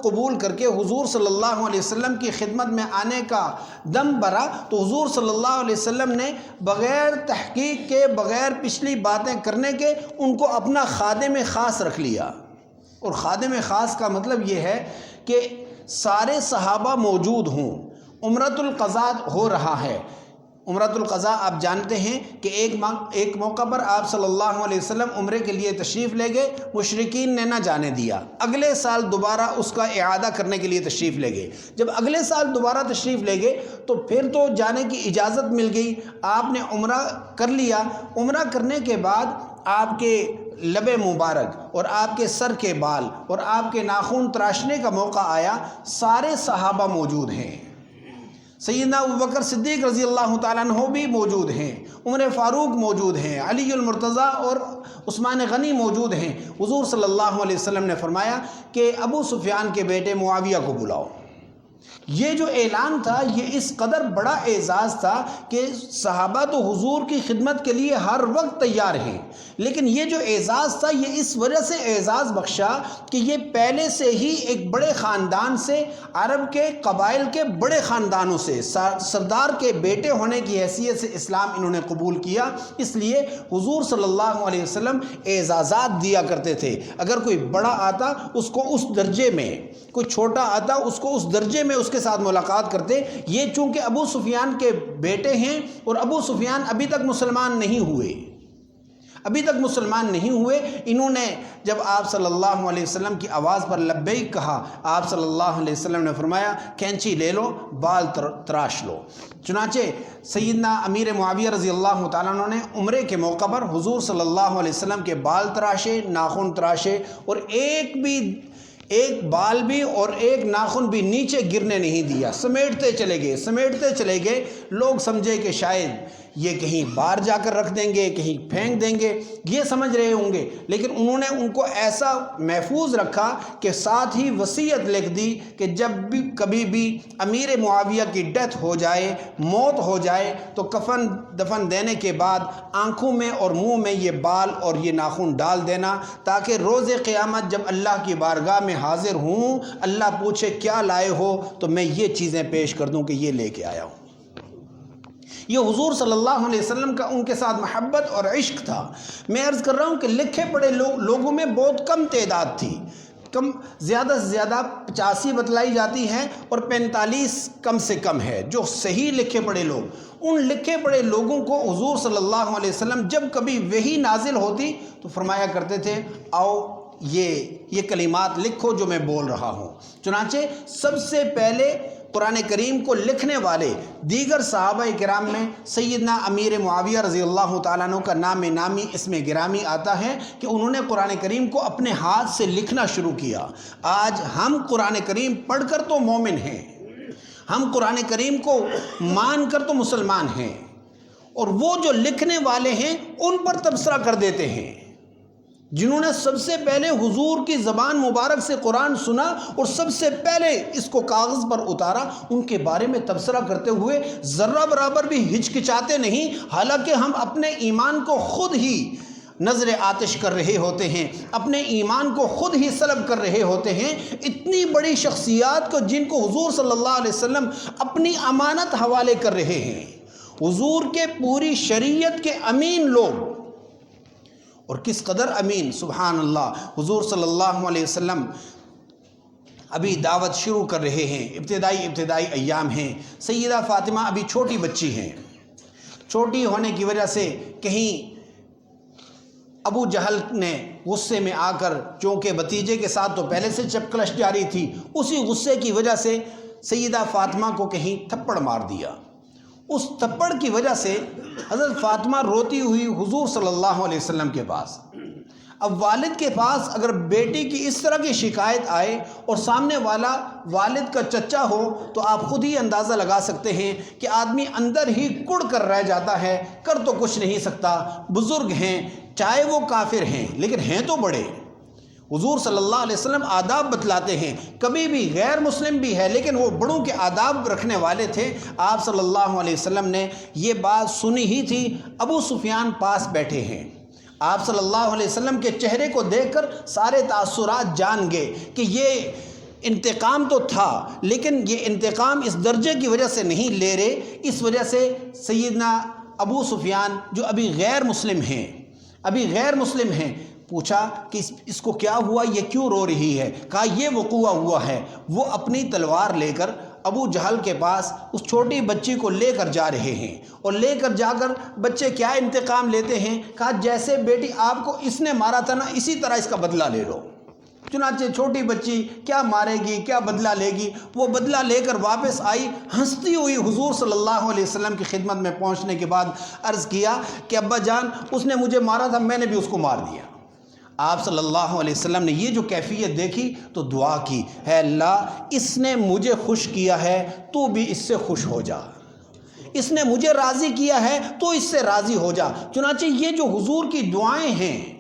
قبول کر کے حضور صلی اللہ علیہ وسلم کی خدمت میں آنے کا دم بھرا تو حضور صلی اللہ علیہ وسلم نے بغیر تحقیق کے، بغیر پچھلی باتیں کرنے کے ان کو اپنا خادم خاص رکھ لیا۔ اور خادم خاص کا مطلب یہ ہے کہ سارے صحابہ موجود ہوں، عمرۃ القضاء ہو رہا ہے۔ عمرۃ القضاء آپ جانتے ہیں کہ ایک موقع پر آپ صلی اللہ علیہ وسلم عمرے کے لیے تشریف لے گئے، مشرکین نے نہ جانے دیا، اگلے سال دوبارہ اس کا اعادہ کرنے کے لیے تشریف لے گئے۔ جب اگلے سال دوبارہ تشریف لے گئے تو پھر تو جانے کی اجازت مل گئی، آپ نے عمرہ کر لیا۔ عمرہ کرنے کے بعد آپ کے لب مبارک اور آپ کے سر کے بال اور آپ کے ناخن تراشنے کا موقع آیا، سارے صحابہ موجود ہیں، سیدنا ابوبکر صدیق رضی اللہ تعالیٰ عنہ بھی موجود ہیں، عمر فاروق موجود ہیں، علی المرتضیٰ اور عثمان غنی موجود ہیں۔ حضور صلی اللہ علیہ وسلم نے فرمایا کہ ابو سفیان کے بیٹے معاویہ کو بلاؤ۔ یہ جو اعلان تھا یہ اس قدر بڑا اعزاز تھا کہ صحابہ تو حضور کی خدمت کے لیے ہر وقت تیار ہیں، لیکن یہ جو اعزاز تھا یہ اس وجہ سے اعزاز بخشا کہ یہ پہلے سے ہی ایک بڑے خاندان سے، عرب کے قبائل کے بڑے خاندانوں سے، سردار کے بیٹے ہونے کی حیثیت سے اسلام انہوں نے قبول کیا۔ اس لیے حضور صلی اللہ علیہ وسلم اعزازات دیا کرتے تھے۔ اگر کوئی بڑا آتا اس کو اس درجے میں، کوئی چھوٹا آتا اس کو اس درجے میں اس کے ساتھ ملاقات کرتے۔ یہ چونکہ ابو سفیان کے بیٹے ہیں اور ابو سفیان ابھی تک مسلمان نہیں ہوئے، انہوں نے جب آپ صلی اللہ علیہ وسلم کی آواز پر لبیک کہا، آپ صلی اللہ علیہ وسلم نے فرمایا کینچی لے لو، بال تراش لو۔ چنانچہ سیدنا امیر معاویہ رضی اللہ تعالیٰ عنہ نے عمرے کے موقع پر حضور صلی اللہ علیہ وسلم کے بال تراشے، ناخن تراشے، اور ایک بال بھی اور ایک ناخن بھی نیچے گرنے نہیں دیا، سمیٹتے چلے گئے۔ لوگ سمجھے کہ شاید یہ کہیں باہر جا کر رکھ دیں گے، کہیں پھینک دیں گے، یہ سمجھ رہے ہوں گے، لیکن انہوں نے ان کو ایسا محفوظ رکھا کہ ساتھ ہی وصیت لکھ دی کہ جب بھی کبھی بھی امیر معاویہ کی ڈیتھ ہو جائے، موت ہو جائے، تو کفن دفن دینے کے بعد آنکھوں میں اور منہ میں یہ بال اور یہ ناخن ڈال دینا، تاکہ روز قیامت جب اللہ کی بارگاہ میں حاضر ہوں، اللہ پوچھے کیا لائے ہو تو میں یہ چیزیں پیش کر دوں کہ یہ لے کے آیا ہوں۔ یہ حضور صلی اللہ علیہ وسلم کا ان کے ساتھ محبت اور عشق تھا۔ میں عرض کر رہا ہوں کہ لکھے پڑھے لوگوں میں بہت کم تعداد تھی، زیادہ سے زیادہ 85 بتلائی جاتی ہیں اور 45 کم سے کم ہے جو صحیح لکھے پڑھے لوگ۔ ان لکھے پڑھے لوگوں کو حضور صلی اللہ علیہ وسلم جب کبھی وحی نازل ہوتی تو فرمایا کرتے تھے آؤ یہ کلمات لکھو جو میں بول رہا ہوں۔ چنانچہ سب سے پہلے قرآن کریم کو لکھنے والے دیگر صحابہ کرام میں سیدنا امیر معاویہ رضی اللہ تعالیٰ عنہ کا نام نامی اس میں گرامی آتا ہے کہ انہوں نے قرآن کریم کو اپنے ہاتھ سے لکھنا شروع کیا۔ آج ہم قرآن کریم پڑھ کر تو مومن ہیں، ہم قرآن کریم کو مان کر تو مسلمان ہیں، اور وہ جو لکھنے والے ہیں ان پر تبصرہ کر دیتے ہیں۔ جنہوں نے سب سے پہلے حضور کی زبان مبارک سے قرآن سنا اور سب سے پہلے اس کو کاغذ پر اتارا، ان کے بارے میں تبصرہ کرتے ہوئے ذرہ برابر بھی ہچکچاتے نہیں، حالانکہ ہم اپنے ایمان کو خود ہی نظر آتش کر رہے ہوتے ہیں، اپنے ایمان کو خود ہی سلب کر رہے ہوتے ہیں۔ اتنی بڑی شخصیات کو جن کو حضور صلی اللہ علیہ وسلم اپنی امانت حوالے کر رہے ہیں، حضور کے پوری شریعت کے امین لوگ، اور کس قدر امین، سبحان اللہ۔ حضور صلی اللہ علیہ وسلم ابھی دعوت شروع کر رہے ہیں، ابتدائی ایام ہیں، سیدہ فاطمہ ابھی چھوٹی بچی ہیں، چھوٹی ہونے کی وجہ سے کہیں ابو جہل نے غصے میں آ کر، چونکہ بھتیجے کے ساتھ تو پہلے سے چپکلش جاری تھی، اسی غصے کی وجہ سے سیدہ فاطمہ کو کہیں تھپڑ مار دیا۔ اس تھپڑ کی وجہ سے حضرت فاطمہ روتی ہوئی حضور صلی اللہ علیہ وسلم کے پاس۔ اب والد کے پاس اگر بیٹی کی اس طرح کی شکایت آئے اور سامنے والا والد کا چچا ہو تو آپ خود ہی اندازہ لگا سکتے ہیں کہ آدمی اندر ہی کڑ کر رہ جاتا ہے، کر تو کچھ نہیں سکتا۔ بزرگ ہیں، چاہے وہ کافر ہیں لیکن ہیں تو بڑے۔ حضور صلی اللہ علیہ وسلم آداب بتلاتے ہیں، کبھی بھی غیر مسلم بھی ہے لیکن وہ بڑوں کے آداب رکھنے والے تھے۔ آپ صلی اللہ علیہ وسلم نے یہ بات سنی ہی تھی، ابو سفیان پاس بیٹھے ہیں، آپ صلی اللہ علیہ وسلم کے چہرے کو دیکھ کر سارے تاثرات جان گئے کہ یہ انتقام تو تھا، لیکن یہ انتقام اس درجے کی وجہ سے نہیں لے رہے، اس وجہ سے سیدنا ابو سفیان جو ابھی غیر مسلم ہیں، پوچھا کہ اس کو کیا ہوا، یہ کیوں رو رہی ہے؟ کہا یہ وقوع ہوا ہے، وہ اپنی تلوار لے کر ابو جہل کے پاس اس چھوٹی بچی کو لے کر جا رہے ہیں، اور لے کر جا کر بچے کیا انتقام لیتے ہیں؟ کہا جیسے بیٹی آپ کو اس نے مارا تھا نا، اسی طرح اس کا بدلہ لے لو۔ چنانچہ چھوٹی بچی کیا مارے گی، کیا بدلہ لے گی، وہ بدلہ لے کر واپس آئی، ہنستی ہوئی حضور صلی اللہ علیہ وسلم کی خدمت میں پہنچنے کے بعد عرض کیا کہ ابا جان اس نے مجھے مارا تھا، میں نے بھی اس کو مار دیا۔ آپ صلی اللہ علیہ وسلم نے یہ جو کیفیت دیکھی تو دعا کی، ہے اللہ اس نے مجھے خوش کیا ہے تو بھی اس سے خوش ہو جا، اس نے مجھے راضی کیا ہے تو اس سے راضی ہو جا۔ چنانچہ یہ جو حضور کی دعائیں ہیں،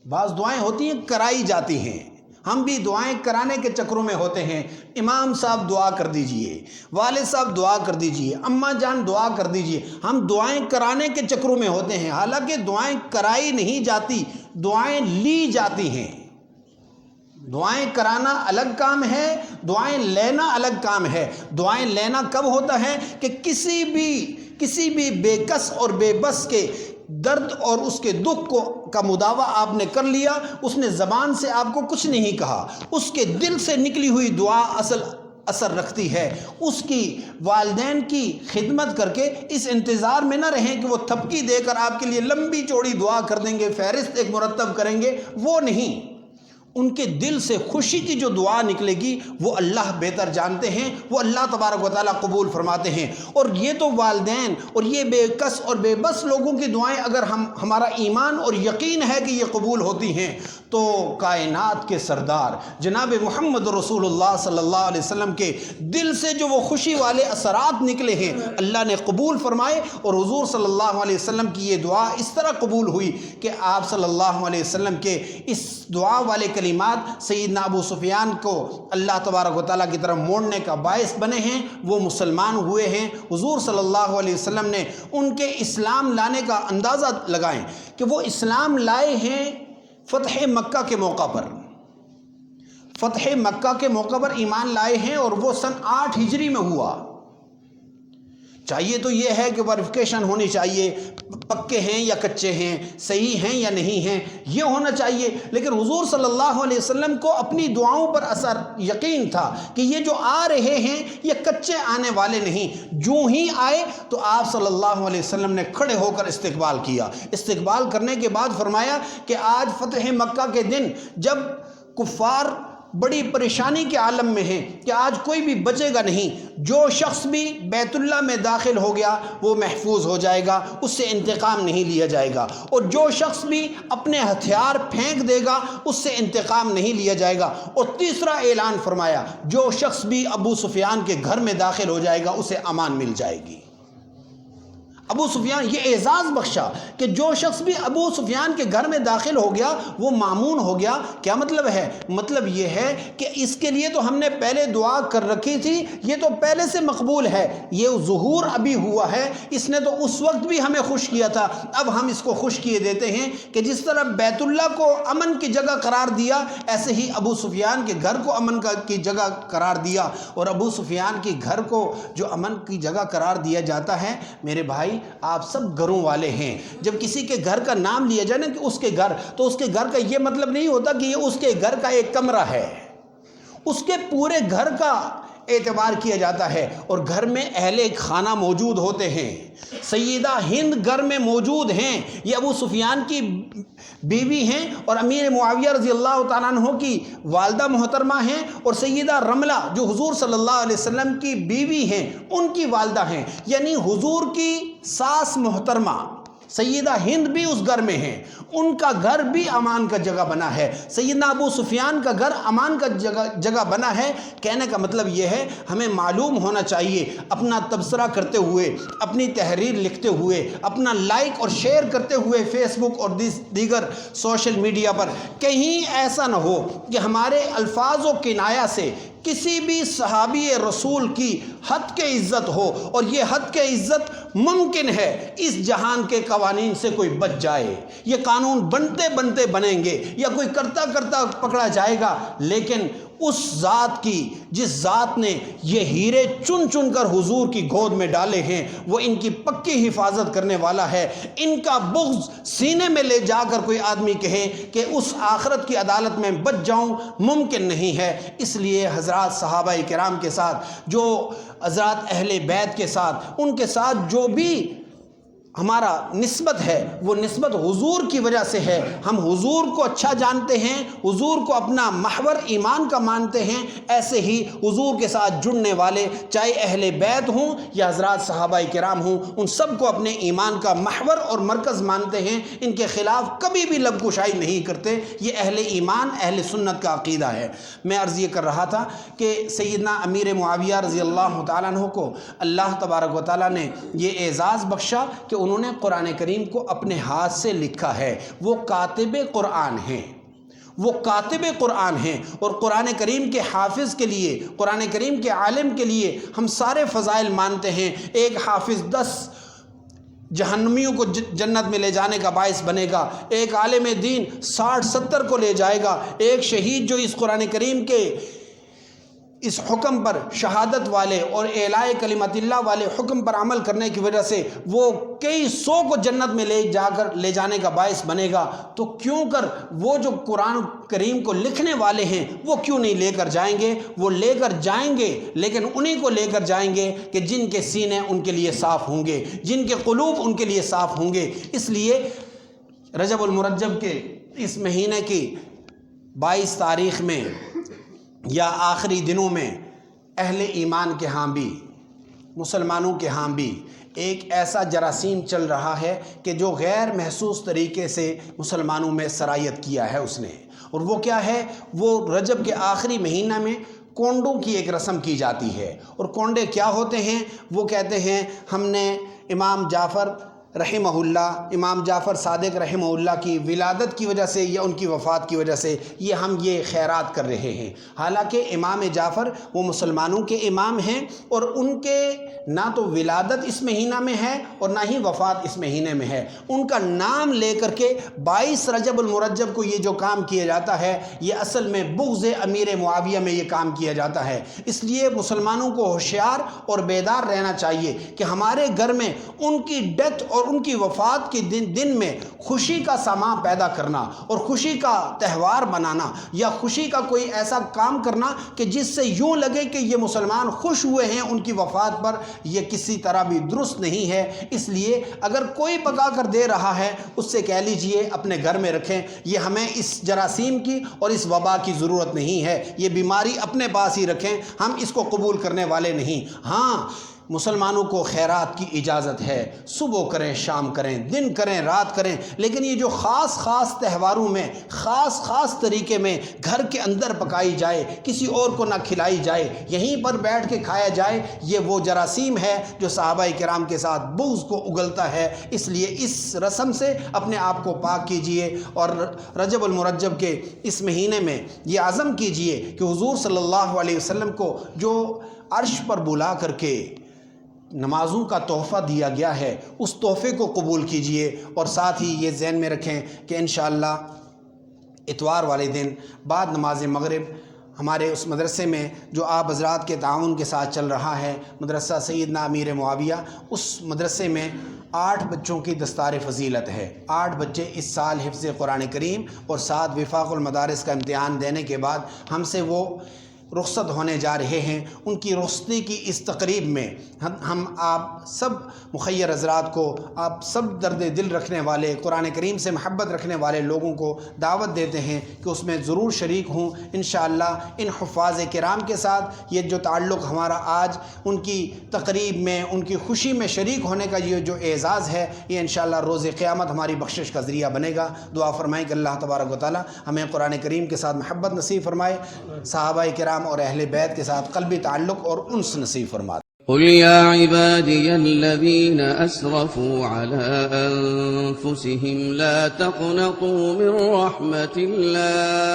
بعض دعائیں ہوتی ہیں کرائی جاتی ہیں، ہم بھی دعائیں کرانے کے چکروں میں ہوتے ہیں، امام صاحب دعا کر دیجئے، والد صاحب دعا کر دیجئے، اماں جان دعا کر دیجئے، ہم دعائیں کرانے کے چکروں میں ہوتے ہیں، حالانکہ دعائیں کرائی نہیں جاتی، دعائیں لی جاتی ہیں۔ دعائیں کرانا الگ کام ہے، دعائیں لینا الگ کام ہے۔ دعائیں لینا کب ہوتا ہے کہ کسی بھی بے کس اور بے بس کے درد اور اس کے دکھ کا مداوع آپ نے کر لیا، اس نے زبان سے آپ کو کچھ نہیں کہا، اس کے دل سے نکلی ہوئی دعا اثر رکھتی ہے۔ اس کی والدین کی خدمت کر کے اس انتظار میں نہ رہیں کہ وہ تھپکی دے کر آپ کے لیے لمبی چوڑی دعا کر دیں گے، فہرست ایک مرتب کریں گے، وہ نہیں۔ ان کے دل سے خوشی کی جو دعا نکلے گی وہ اللہ بہتر جانتے ہیں، وہ اللہ تبارک و تعالیٰ قبول فرماتے ہیں۔ اور یہ تو والدین اور یہ بے کس اور بے بس لوگوں کی دعائیں اگر ہمارا ایمان اور یقین ہے کہ یہ قبول ہوتی ہیں، تو کائنات کے سردار جناب محمد رسول اللہ صلی اللہ علیہ وسلم کے دل سے جو وہ خوشی والے اثرات نکلے ہیں اللہ نے قبول فرمائے۔ اور حضور صلی اللہ علیہ وسلم کی یہ دعا اس طرح قبول ہوئی کہ آپ صلی اللہ علیہ وسلم کے اس دعا والے کلمات سیدنا ابو سفیان کو اللہ تبارک و تعالیٰ کی طرف موڑنے کا باعث بنے ہیں، وہ مسلمان ہوئے ہیں۔ حضور صلی اللہ علیہ وسلم نے ان کے اسلام لانے کا اندازہ لگائیں کہ وہ اسلام لائے ہیں فتح مکہ کے موقع پر، فتح مکہ کے موقع پر ایمان لائے ہیں، اور وہ سن 8 ہجری میں ہوا۔ چاہیے تو یہ ہے کہ ویریفیکیشن ہونی چاہیے، پکے ہیں یا کچے ہیں، صحیح ہیں یا نہیں ہیں، یہ ہونا چاہیے۔ لیکن حضور صلی اللہ علیہ وسلم کو اپنی دعاؤں پر یقین تھا کہ یہ جو آ رہے ہیں یہ کچے آنے والے نہیں، جو ہی آئے تو آپ صلی اللہ علیہ وسلم نے کھڑے ہو کر استقبال کیا۔ استقبال کرنے کے بعد فرمایا کہ آج فتح مکہ کے دن جب کفار بڑی پریشانی کے عالم میں ہیں کہ آج کوئی بھی بچے گا نہیں، جو شخص بھی بیت اللہ میں داخل ہو گیا وہ محفوظ ہو جائے گا، اس سے انتقام نہیں لیا جائے گا، اور جو شخص بھی اپنے ہتھیار پھینک دے گا اس سے انتقام نہیں لیا جائے گا۔ اور تیسرا اعلان فرمایا جو شخص بھی ابو سفیان کے گھر میں داخل ہو جائے گا اسے امان مل جائے گی۔ ابو سفیان یہ اعزاز بخشا کہ جو شخص بھی ابو سفیان کے گھر میں داخل ہو گیا وہ مامون ہو گیا۔ کیا مطلب ہے؟ مطلب یہ ہے کہ اس کے لیے تو ہم نے پہلے دعا کر رکھی تھی، یہ تو پہلے سے مقبول ہے، یہ ظہور ابھی ہوا ہے، اس نے تو اس وقت بھی ہمیں خوش کیا تھا، اب ہم اس کو خوش کیے دیتے ہیں کہ جس طرح بیت اللہ کو امن کی جگہ قرار دیا، ایسے ہی ابو سفیان کے گھر کو امن کی جگہ قرار دیا۔ اور ابو سفیان کے گھر کو جو امن کی جگہ قرار دیا جاتا ہے، میرے بھائی آپ سب گھروں والے ہیں، جب کسی کے گھر کا نام لیا جائے نا کہ اس کے گھر، تو اس کے گھر کا یہ مطلب نہیں ہوتا کہ یہ اس کے گھر کا ایک کمرہ ہے، اس کے پورے گھر کا اعتبار کیا جاتا ہے۔ اور گھر میں اہل خانہ موجود ہوتے ہیں، سیدہ ہند گھر میں موجود ہیں، یہ ابو سفیان کی بیوی ہیں اور امیر معاویہ رضی اللہ تعالیٰ عنہ کی والدہ محترمہ ہیں، اور سیدہ رملہ جو حضور صلی اللہ علیہ وسلم کی بیوی ہیں ان کی والدہ ہیں، یعنی حضور کی ساس محترمہ سیدہ ہند بھی اس گھر میں ہیں، ان کا گھر بھی امان کا جگہ بنا ہے، سیدنا ابو سفیان کا گھر امان کا جگہ بنا ہے۔ کہنے کا مطلب یہ ہے ہمیں معلوم ہونا چاہیے اپنا تبصرہ کرتے ہوئے، اپنی تحریر لکھتے ہوئے، اپنا لائک اور شیئر کرتے ہوئے فیس بک اور دیگر سوشل میڈیا پر کہیں ایسا نہ ہو کہ ہمارے الفاظ و کنایہ سے کسی بھی صحابی رسول کی حد کے عزت ہو، اور یہ حد کے عزت ممکن ہے اس جہان کے قوانین سے کوئی بچ جائے، یہ قانون بنتے بنتے بنیں گے یا کوئی کرتا کرتا پکڑا جائے گا، لیکن اس ذات کی جس ذات نے یہ ہیرے چن چن کر حضور کی گود میں ڈالے ہیں، وہ ان کی پکی حفاظت کرنے والا ہے۔ ان کا بغض سینے میں لے جا کر کوئی آدمی کہے کہ اس آخرت کی عدالت میں بچ جاؤں، ممکن نہیں ہے۔ اس لیے حضرات صحابہ کرام کے ساتھ، جو حضرات اہل بیت کے ساتھ، ان کے ساتھ جو بھی ہمارا نسبت ہے وہ نسبت حضور کی وجہ سے ہے۔ ہم حضور کو اچھا جانتے ہیں، حضور کو اپنا محور ایمان کا مانتے ہیں۔ ایسے ہی حضور کے ساتھ جڑنے والے چاہے اہل بیت ہوں یا حضرات صحابہ کرام ہوں، ان سب کو اپنے ایمان کا محور اور مرکز مانتے ہیں۔ ان کے خلاف کبھی بھی لب کشائی نہیں کرتے۔ یہ اہل ایمان، اہل سنت کا عقیدہ ہے۔ میں عرض یہ کر رہا تھا کہ سیدنا امیر معاویہ رضی اللہ تعالیٰ عنہ کو اللہ تبارک و تعالیٰ نے یہ اعزاز بخشا کہ انہوں نے قرآن کریم کو اپنے ہاتھ سے لکھا ہے۔ وہ کاتب قرآن ہیں، وہ کاتب قرآن ہیں، اور قرآن کریم کے حافظ کے لیے، قرآن کریم کے عالم کے لیے ہم سارے فضائل مانتے ہیں۔ ایک حافظ 10 جہنمیوں کو جنت میں لے جانے کا باعث بنے گا، ایک عالم دین 60-70 کو لے جائے گا، ایک شہید جو اس قرآن کریم کے اس حکم پر شہادت والے اور اعلاء کلمت اللہ والے حکم پر عمل کرنے کی وجہ سے وہ کئی 100 کو جنت میں لے جانے کا باعث بنے گا، تو کیوں کر وہ جو قرآن کریم کو لکھنے والے ہیں وہ کیوں نہیں لے کر جائیں گے؟ وہ لے کر جائیں گے، لیکن انہیں کو لے کر جائیں گے کہ جن کے سینے ان کے لیے صاف ہوں گے، جن کے قلوب ان کے لیے صاف ہوں گے۔ اس لیے رجب المرجب کے اس مہینے کی 22 تاریخ میں یا آخری دنوں میں اہل ایمان کے ہاں بھی، مسلمانوں کے ہاں بھی ایک ایسا جراثیم چل رہا ہے کہ جو غیر محسوس طریقے سے مسلمانوں میں سرایت کیا ہے اس نے، اور وہ کیا ہے؟ وہ رجب کے آخری مہینہ میں کونڈوں کی ایک رسم کی جاتی ہے۔ اور کونڈے کیا ہوتے ہیں؟ وہ کہتے ہیں ہم نے امام جعفر رحمہ اللہ، امام جعفر صادق رحمہ اللہ کی ولادت کی وجہ سے یا ان کی وفات کی وجہ سے ہم یہ خیرات کر رہے ہیں۔ حالانکہ امام جعفر وہ مسلمانوں کے امام ہیں، اور ان کے نہ تو ولادت اس مہینہ میں ہے اور نہ ہی وفات اس مہینے میں ہے۔ ان کا نام لے کر کے 22 رجب المرجب کو یہ جو کام کیا جاتا ہے، یہ اصل میں بغض امیر معاویہ میں یہ کام کیا جاتا ہے۔ اس لیے مسلمانوں کو ہوشیار اور بیدار رہنا چاہیے کہ ہمارے گھر میں ان کی ڈیتھ اور ان کی وفات کے دن میں خوشی کا سامان پیدا کرنا اور خوشی کا تہوار بنانا، یا خوشی کا کوئی ایسا کام کرنا کہ جس سے یوں لگے کہ یہ مسلمان خوش ہوئے ہیں ان کی وفات پر، یہ کسی طرح بھی درست نہیں ہے۔ اس لیے اگر کوئی پکا کر دے رہا ہے اس سے کہہ لیجئے اپنے گھر میں رکھیں، یہ ہمیں اس جراثیم کی اور اس وبا کی ضرورت نہیں ہے، یہ بیماری اپنے پاس ہی رکھیں، ہم اس کو قبول کرنے والے نہیں۔ ہاں، مسلمانوں کو خیرات کی اجازت ہے، صبح کریں، شام کریں، دن کریں، رات کریں، لیکن یہ جو خاص تہواروں میں خاص طریقے میں گھر کے اندر پکائی جائے، کسی اور کو نہ کھلائی جائے، یہیں پر بیٹھ کے کھایا جائے، یہ وہ جراثیم ہے جو صحابہ کرام کے ساتھ بغض کو اگلتا ہے۔ اس لیے اس رسم سے اپنے آپ کو پاک کیجئے، اور رجب المرجب کے اس مہینے میں یہ عزم کیجئے کہ حضور صلی اللہ علیہ وسلم کو جو عرش پر بلا کر کے نمازوں کا تحفہ دیا گیا ہے، اس تحفے کو قبول کیجئے، اور ساتھ ہی یہ ذہن میں رکھیں کہ انشاءاللہ اتوار والے دن بعد نماز مغرب ہمارے اس مدرسے میں جو آپ حضرات کے تعاون کے ساتھ چل رہا ہے، مدرسہ سیدنا امیر معاویہ، اس مدرسے میں 8 بچوں کی دستار فضیلت ہے۔ 8 بچے اس سال حفظ قرآن کریم اور 7 وفاق المدارس کا امتحان دینے کے بعد ہم سے وہ رخصت ہونے جا رہے ہیں۔ ان کی رخصتی کی اس تقریب میں ہم آپ سب مخیر حضرات کو، آپ سب درد دل رکھنے والے، قرآن کریم سے محبت رکھنے والے لوگوں کو دعوت دیتے ہیں کہ اس میں ضرور شریک ہوں۔ انشاءاللہ ان حفاظ کرام کے ساتھ یہ جو تعلق ہمارا آج ان کی تقریب میں، ان کی خوشی میں شریک ہونے کا یہ جو اعزاز ہے، یہ انشاءاللہ روز قیامت ہماری بخشش کا ذریعہ بنے گا۔ دعا فرمائیں کہ اللہ تبارک و تعالی ہمیں قرآن کریم کے ساتھ محبت نصیب فرمائے، صحابہ کرام اور اہل بیت کے ساتھ قلبی تعلق اور انس نصیب فرمائے۔ قل يا عبادي الذين أسرفوا على أنفسهم لا تقنطوا من رحمة الله